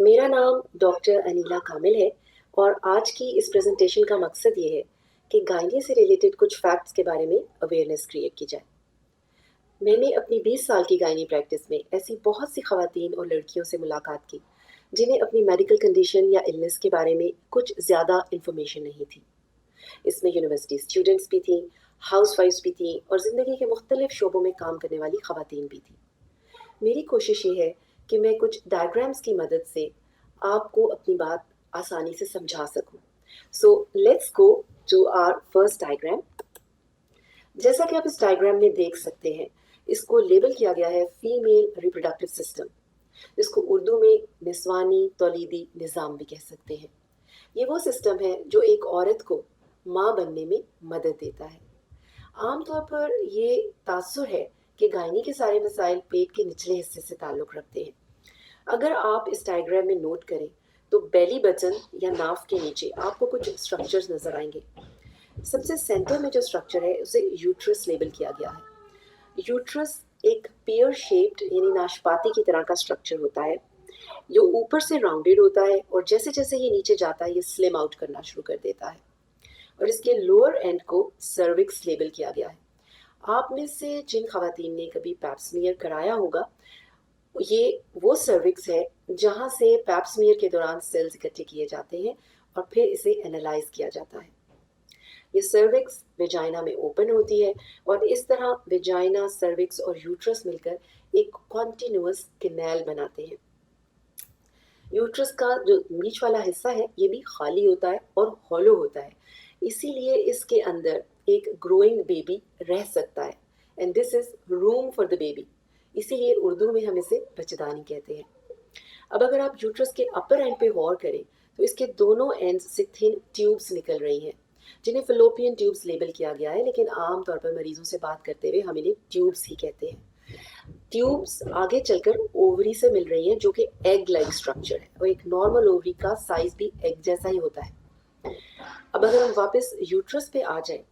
मेरा नाम डॉक्टर अनीला कामिल है और आज की इस प्रेजेंटेशन का मकसद ये है कि गायनी से रिलेटेड कुछ फैक्ट्स के बारे में अवेयरनेस क्रिएट की जाए। मैंने अपनी 20 साल की गायनी प्रैक्टिस में ऐसी बहुत सी खवातीन और लड़कियों से मुलाकात की जिन्हें अपनी मेडिकल कंडीशन या इलनेस के बारे में कुछ ज़्यादा इन्फॉर्मेशन नहीं थी। इसमें यूनिवर्सिटी स्टूडेंट्स भी थीं, हाउस वाइफ्स भी थीं और ज़िंदगी के मुख्तलिफ शोबों में काम करने वाली खवातीन भी थीं। मेरी कोशिश ये है कि मैं कुछ डायग्राम्स की मदद से आपको अपनी बात आसानी से समझा सकूं। So let's go to our first diagram. जैसा कि आप इस डायग्राम में देख सकते हैं, इसको लेबल किया गया है फीमेल रिप्रोडक्टिव सिस्टम, जिसको उर्दू में निस्वानी तौलीदी निज़ाम भी कह सकते हैं। ये वो सिस्टम है जो एक औरत को माँ बनने में मदद देता है। आमतौर पर ये तासुर है कि गायनी के सारे मसाइल पेट के निचले हिस्से से ताल्लुक़ रखते हैं। अगर आप इस डायग्राम में नोट करें तो बेली बटन या नाफ के नीचे आपको कुछ स्ट्रक्चर्स नज़र आएंगे। सबसे सेंटर में जो स्ट्रक्चर है उसे यूट्रस लेबल किया गया है। यूट्रस एक पेयर शेप्ड यानी नाशपाती की तरह का स्ट्रक्चर होता है जो ऊपर से राउंडेड होता है और जैसे जैसे ये नीचे जाता है ये स्लिम आउट करना शुरू कर देता है और इसके लोअर एंड को सर्विक्स लेबल किया गया है। आप में से जिन खवातीन ने कभी पैप्समियर कराया होगा, ये वो सर्विक्स है जहां से पैप्समियर के दौरान सेल्स इकट्ठे किए जाते हैं और फिर इसे एनालाइज किया जाता है। ये सर्विक्स वेजाइना में ओपन होती है और इस तरह वेजाइना, सर्विक्स और यूट्रस मिलकर एक कॉन्टिन्यूअस कैनाल बनाते हैं। यूट्रस का जो बीच वाला हिस्सा है ये भी खाली होता है और हॉलो होता है, इसीलिए इसके अंदर एक ग्रोइंग बेबी रह सकता है and this is room for the baby. इसीलिए उर्दू में हम इसे बच्चेदानी कहते हैं। अब अगर आप यूट्रस के अपर एंड पे गौर करें तो इसके दोनों एंड्स से थिन ट्यूब्स निकल रही हैं जिन्हें फिलोपियन ट्यूब्स लेबल किया गया है, लेकिन आमतौर पर मरीजों से बात करते हुए हम इन्हें ट्यूब्स ही कहते हैं। ट्यूब्स आगे चलकर ओवरी से मिल रही हैं जो कि एग लाइक स्ट्रक्चर है और एक नॉर्मल ओवरी का साइज भी एग जैसा ही होता है। अब अगर हम वापस यूट्रस पे आ जाएं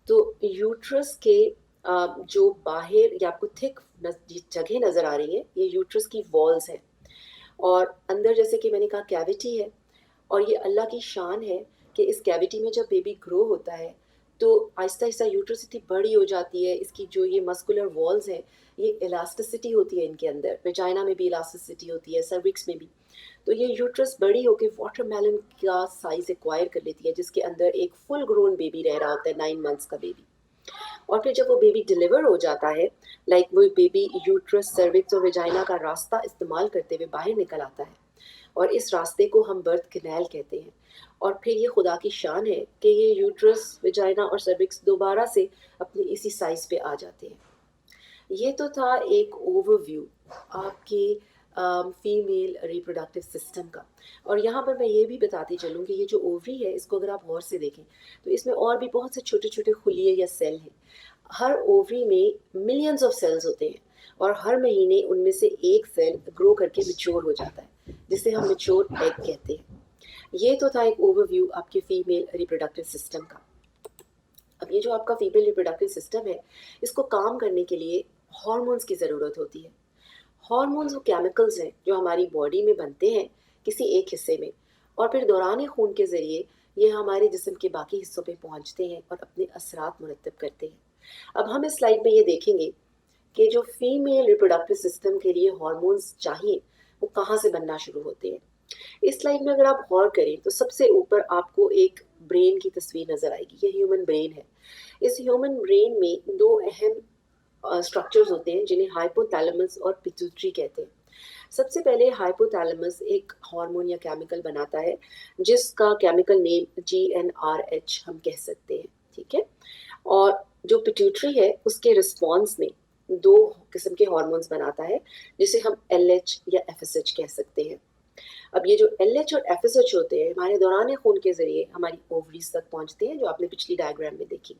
तो यूट्रस के जो बाहर या आपको थिक जगह नजर आ रही है ये यूट्रस की वॉल्स हैं और अंदर जैसे कि मैंने कहा कैविटी है और ये अल्लाह की शान है कि इस कैविटी में जब बेबी ग्रो होता है तो आहिस्ता आहिस्ता यूट्रस इतनी बड़ी हो जाती है, इसकी जो ये मस्कुलर वॉल्स हैं ये इलास्टिसिटी होती है इनके अंदर, वेजाइना में भी इलास्टिसिटी होती है, सर्विक्स में भी। तो ये यूट्रस बड़ी होकर वाटरमेलन का साइज एक्वायर कर लेती है जिसके अंदर एक फुल ग्रोन बेबी रह रहा होता है, 9 मंथ्स का बेबी। और फिर जब वो बेबी डिलीवर हो जाता है, लाइक वो बेबी यूट्रस, सर्विक्स और वेजाइना का रास्ता इस्तेमाल करते हुए बाहर निकल आता है और इस रास्ते को हम बर्थ कैनाल कहते हैं। और फिर ये खुदा की शान है कि ये यूट्रस, वेजाइना और सर्विक्स दोबारा से अपनी इसी साइज पे आ जाते हैं। ये तो था एक ओवरव्यू आपके फीमेल रिप्रोडक्टिव सिस्टम का। और यहाँ पर मैं ये भी बताती चलूँ कि ये जो ओवरी है इसको अगर आप गौर से देखें तो इसमें और भी बहुत से छोटे छोटे खुलिये या सेल हैं। हर ओवरी में मिलियंस ऑफ सेल्स होते हैं और हर महीने उनमें से एक सेल ग्रो करके मिच्योर हो जाता है जिसे हम मिच्योर एग कहते हैं। ये तो था एक ओवरव्यू आपके फीमेल रिप्रोडक्टिव सिस्टम का। अब ये जो आपका फीमेल रिप्रोडक्टिव सिस्टम है इसको काम करने के लिए हार्मोन्स की ज़रूरत होती है। हार्मोन्स वो केमिकल्स हैं जो हमारी बॉडी में बनते हैं किसी एक हिस्से में और फिर दौरान खून के ज़रिए ये हमारे जिस्म के बाकी हिस्सों पे पहुंचते हैं और अपने असरात मुरतब करते हैं। अब हम इस स्लाइड में ये देखेंगे कि जो फीमेल रिप्रोडक्टिव सिस्टम के लिए हार्मोन्स चाहिए वो कहाँ से बनना शुरू होते हैं। इस स्लाइड में अगर आप गौर करें तो सबसे ऊपर आपको एक ब्रेन की तस्वीर नजर आएगी। ये ह्यूमन ब्रेन है। इस ह्यूमन ब्रेन में दो अहम स्ट्रक्चर्स होते हैं जिन्हें हाइपोथैलेमस और पिट्यूटरी कहते हैं। सबसे पहले हाइपोथैलेमस एक हार्मोन या केमिकल बनाता है जिसका केमिकल नेम GnRH हम कह सकते हैं, ठीक है। और जो पिट्यूटरी है उसके रिस्पॉन्स में दो किस्म के हार्मोन्स बनाता है जिसे हम LH या FSH कह सकते हैं। अब ये जो LH और FSH होते हैं हमारे दौरान खून के जरिए हमारी ओवरीज तक पहुंचते हैं जो आपने पिछली डायग्राम में देखी।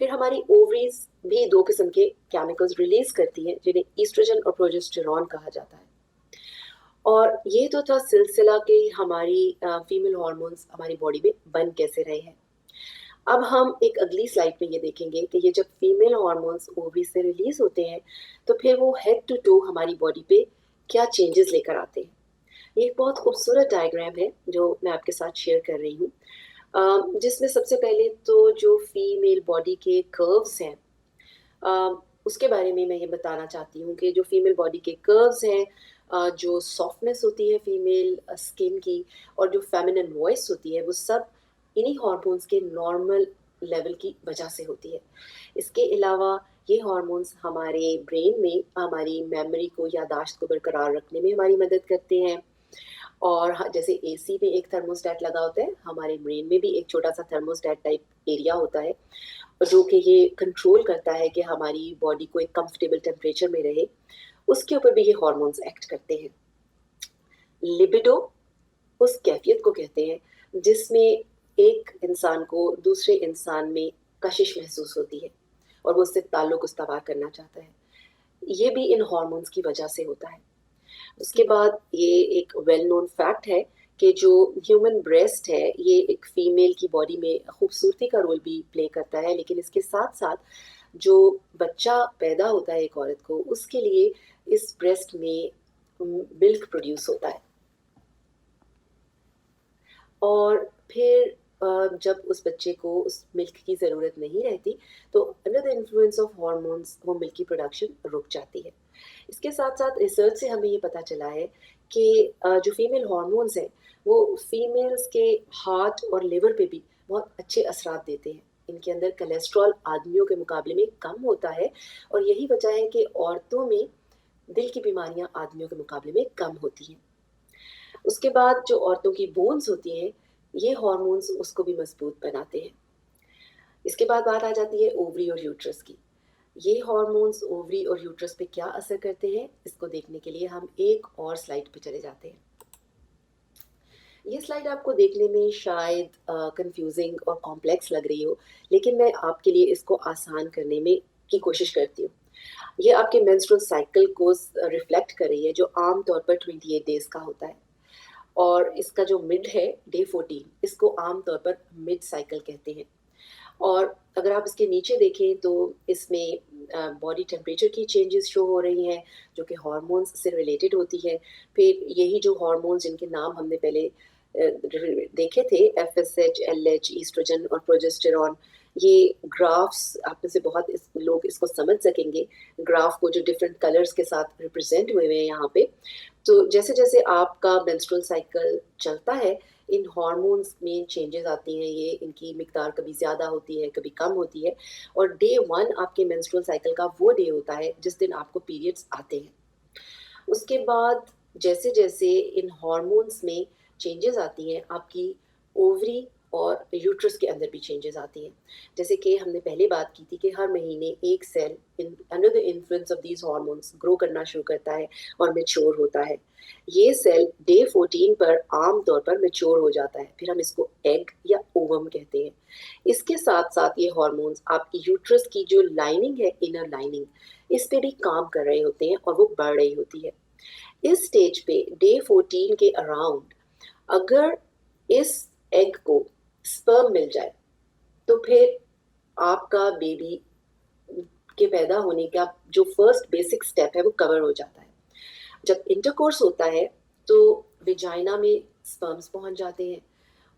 फिर हमारी ओवरीज भी दो किस्म के केमिकल्स रिलीज करती हैं जिन्हें ईस्ट्रोजन और प्रोजेस्टेरॉन कहा जाता है। और ये तो था सिलसिला कि हमारी फीमेल हार्मोन्स हमारी बॉडी में बन कैसे रहे हैं। अब हम एक अगली स्लाइड में ये देखेंगे कि ये जब फीमेल हार्मोन्स ओवरी से रिलीज होते हैं तो फिर वो हेड टू टो हमारी बॉडी पे क्या चेंजेस लेकर आते हैं। ये एक बहुत खूबसूरत डायग्राम है जो मैं आपके साथ शेयर कर रही हूँ, जिसमें सबसे पहले तो जो फीमेल बॉडी के कर्व्स हैं, उसके बारे में मैं ये बताना चाहती हूँ कि जो फीमेल बॉडी के कर्व्स हैं, जो सॉफ्टनेस होती है फीमेल स्किन की, और जो फेमिनिन वॉइस होती है, वो सब इन्हीं हार्मोन्स के नॉर्मल लेवल की वजह से होती है। इसके अलावा ये हार्मोन्स हमारे ब्रेन में हमारी मेमोरी को, याददाश्त को बरकरार रखने में हमारी मदद करते हैं। और जैसे एसी में एक थर्मोस्टेट लगा होता है, हमारे ब्रेन में भी एक छोटा सा थर्मोस्टेट टाइप एरिया होता है जो कि ये कंट्रोल करता है कि हमारी बॉडी को एक कंफर्टेबल टेम्परेचर में रहे। उसके ऊपर भी ये हार्मोन्स एक्ट करते हैं। लिबिडो उस कैफियत को कहते हैं जिसमें एक इंसान को दूसरे इंसान में कशिश महसूस होती है और वो उससे ताल्लुक उस्तवार करना चाहता है। ये भी इन हार्मोन्स की वजह से होता है। उसके बाद ये एक वेल नोन फैक्ट है कि जो ह्यूमन ब्रेस्ट है, ये एक फीमेल की बॉडी में खूबसूरती का रोल भी प्ले करता है, लेकिन इसके साथ साथ जो बच्चा पैदा होता है एक औरत को, उसके लिए इस ब्रेस्ट में मिल्क प्रोड्यूस होता है। और फिर जब उस बच्चे को उस मिल्क की ज़रूरत नहीं रहती, तो under the influence of hormones वो मिल्क की प्रोडक्शन रुक जाती है। इसके साथ साथ रिसर्च से हमें ये पता चला है कि जो फीमेल हार्मोन्स हैं, वो फीमेल्स के हार्ट और लिवर पे भी बहुत अच्छे असरात देते हैं। इनके अंदर कोलेस्ट्रॉल आदमियों के मुकाबले में कम होता है, और यही वजह है कि औरतों में दिल की बीमारियां आदमियों के मुकाबले में कम होती हैं। उसके बाद जो औरतों की बोन्स होती हैं, ये हार्मोन्स उसको भी मजबूत बनाते हैं। इसके बाद बात आ जाती है ओवरी और यूट्रस की। ये हार्मोन्स ओवरी और यूट्रस पे क्या असर करते हैं, इसको देखने के लिए हम एक और स्लाइड पे चले जाते हैं। ये स्लाइड आपको देखने में शायद कंफ्यूजिंग और कॉम्प्लेक्स लग रही हो, लेकिन मैं आपके लिए इसको आसान करने में की कोशिश करती हूँ। ये आपके मेंस्ट्रुअल साइकिल को रिफ्लेक्ट कर रही है, जो आम तौर पर 28 डेज का होता है। और इसका जो मिड है, डे 14, इसको आम तौर पर मिड साइकिल कहते हैं। और अगर आप इसके नीचे देखें तो इसमें बॉडी टेम्परेचर की चेंजेस शो हो रही हैं, जो कि हार्मोन्स से रिलेटेड होती है। फिर यही जो हार्मोन्स जिनके नाम हमने पहले देखे थे, एफएसएच, एलएच, ईस्ट्रोजन और प्रोजेस्टेरॉन, ये ग्राफ्स आप में से बहुत लोग इसको समझ सकेंगे। ग्राफ को जो डिफरेंट कलर्स के साथ रिप्रेजेंट हुए हुए हैं यहाँ पे। तो जैसे जैसे आपका मेंस्ट्रुअल साइकिल चलता है, इन हार्मोन्स में चेंजेस आती हैं। ये इनकी मिकदार कभी ज़्यादा होती है, कभी कम होती है। और डे 1 आपके मेंस्ट्रुअल साइकिल का वो डे होता है जिस दिन आपको पीरियड्स आते हैं। उसके बाद जैसे जैसे इन हार्मोन्स में चेंजेस आती हैं, आपकी ओवरी और यूट्रस के अंदर भी चेंजेस आती हैं। जैसे कि हमने पहले बात की थी कि हर महीने एक cell in under the influence of these hormones grow करना शुरू करता है और मैच्योर होता है। ये सेल डे 14 पर आम तौर पर मैच्योर हो जाता है, फिर हम इसको एग या ओवम कहते हैं। इसके साथ साथ ये हार्मोन्स आपकी यूट्रस की जो लाइनिंग है, इनर लाइनिंग, इस पे भी काम कर रहे होते हैं और वो बढ़ रही होती है। इस स्टेज पे डे 14 के अराउंड अगर इस एग को स्पर्म मिल जाए, तो फिर आपका बेबी के पैदा होने का जो फर्स्ट बेसिक स्टेप है वो कवर हो जाता है। जब इंटरकोर्स होता है तो वेजाइना में स्पर्म्स पहुंच जाते हैं,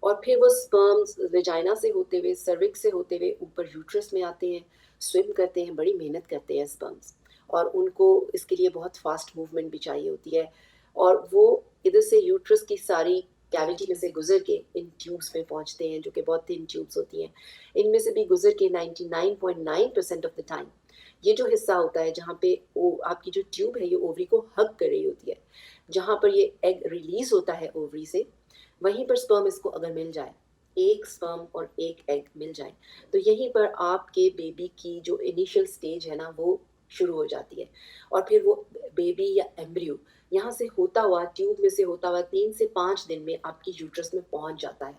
और फिर वो स्पर्म्स वेजाइना से होते हुए, सर्विक्स से होते हुए ऊपर यूट्रस में आते हैं, स्विम करते हैं, बड़ी मेहनत करते हैं स्पर्म्स। और उनको इसके लिए बहुत फास्ट मूवमेंट भी चाहिए होती है, और वो इधर से यूट्रस की सारी कैविटी में से गुजर के इन ट्यूब्स में पहुंचते हैं, जो कि बहुत थिन ट्यूब्स होती हैं। इनमें से भी गुजर के 99.9% ऑफ द टाइम ये जो हिस्सा होता है जहाँ पे वो आपकी जो ट्यूब है, ये ओवरी को हग कर रही होती है, जहाँ पर ये एग रिलीज होता है ओवरी से, वहीं पर स्पर्म इसको अगर मिल जाए, एक स्पर्म और एक एग मिल जाए, तो यहीं पर आपके बेबी की जो इनिशियल स्टेज है ना, वो शुरू हो जाती है। और फिर वो बेबी या एम्ब्रियो यहाँ से होता हुआ, ट्यूब में से होता हुआ 3 से 5 दिन में आपकी यूट्रस में पहुंच जाता है,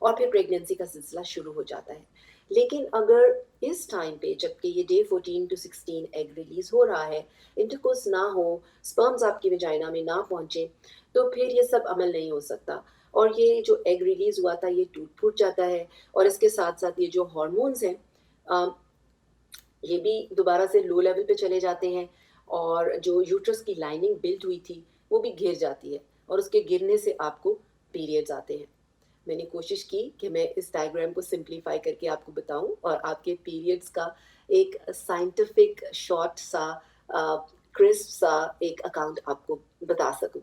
और फिर प्रेगनेंसी का सिलसिला शुरू हो जाता है। लेकिन अगर इस टाइम पे, जबकि ये डे 14 to 16 एग रिलीज हो रहा है, इंटरकोर्स ना हो, स्पर्म्स आपकी वेजाइना में ना पहुंचे, तो फिर ये सब अमल नहीं हो सकता, और ये जो एग रिलीज हुआ था ये टूट फूट जाता है। और इसके साथ साथ ये जो हॉर्मोन्स हैं, ये भी दोबारा से लो लेवल पे चले जाते हैं, और जो यूट्रस की लाइनिंग बिल्ड हुई थी वो भी घिर जाती है। और उसके गिरने से आपको पीरियड्स आते हैं। मैंने कोशिश की कि मैं इस डायग्राम को सिंप्लीफाई करके आपको बताऊं और आपके पीरियड्स का एक साइंटिफिक शॉर्ट सा क्रिस्प सा एक अकाउंट आपको बता सकूं।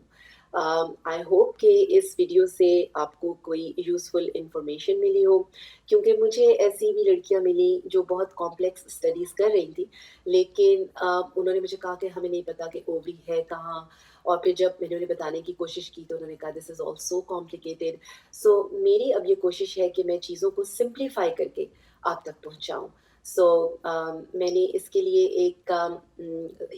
आई होप कि इस वीडियो से आपको कोई यूज़फुल इंफॉर्मेशन मिली हो, क्योंकि मुझे ऐसी भी लड़कियां मिली जो बहुत कॉम्प्लेक्स स्टडीज़ कर रही थी, लेकिन उन्होंने मुझे कहा कि हमें नहीं पता कि ओवरी है कहाँ। और फिर जब मैंने उन्हें बताने की कोशिश की तो उन्होंने कहा this is all so complicated. So मेरी अब ये कोशिश है कि मैं चीज़ों को सिंप्लीफाई करके आप तक पहुँचाऊँ। सो मैंने इसके लिए एक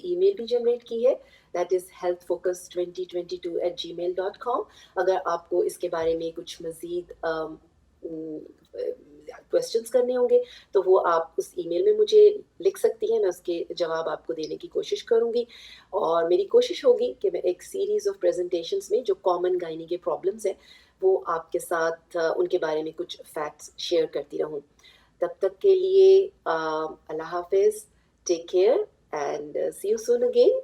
ईमेल भी जनरेट की है, दैट इज़ healthfocus2022@gmail.com। अगर आपको इसके बारे में कुछ मज़ीद क्वेश्चंस करने होंगे तो वो आप उस ईमेल में मुझे लिख सकती हैं, मैं उसके जवाब आपको देने की कोशिश करूँगी। और मेरी कोशिश होगी कि मैं एक सीरीज़ ऑफ प्रेजेंटेशंस में जो कॉमन गायनी के प्रॉब्लम्स हैं वो आपके साथ उनके बारे में कुछ फैक्ट्स शेयर करती रहूँ। तब तक के लिए अल्लाह हाफ़िज़, take care and see you soon again.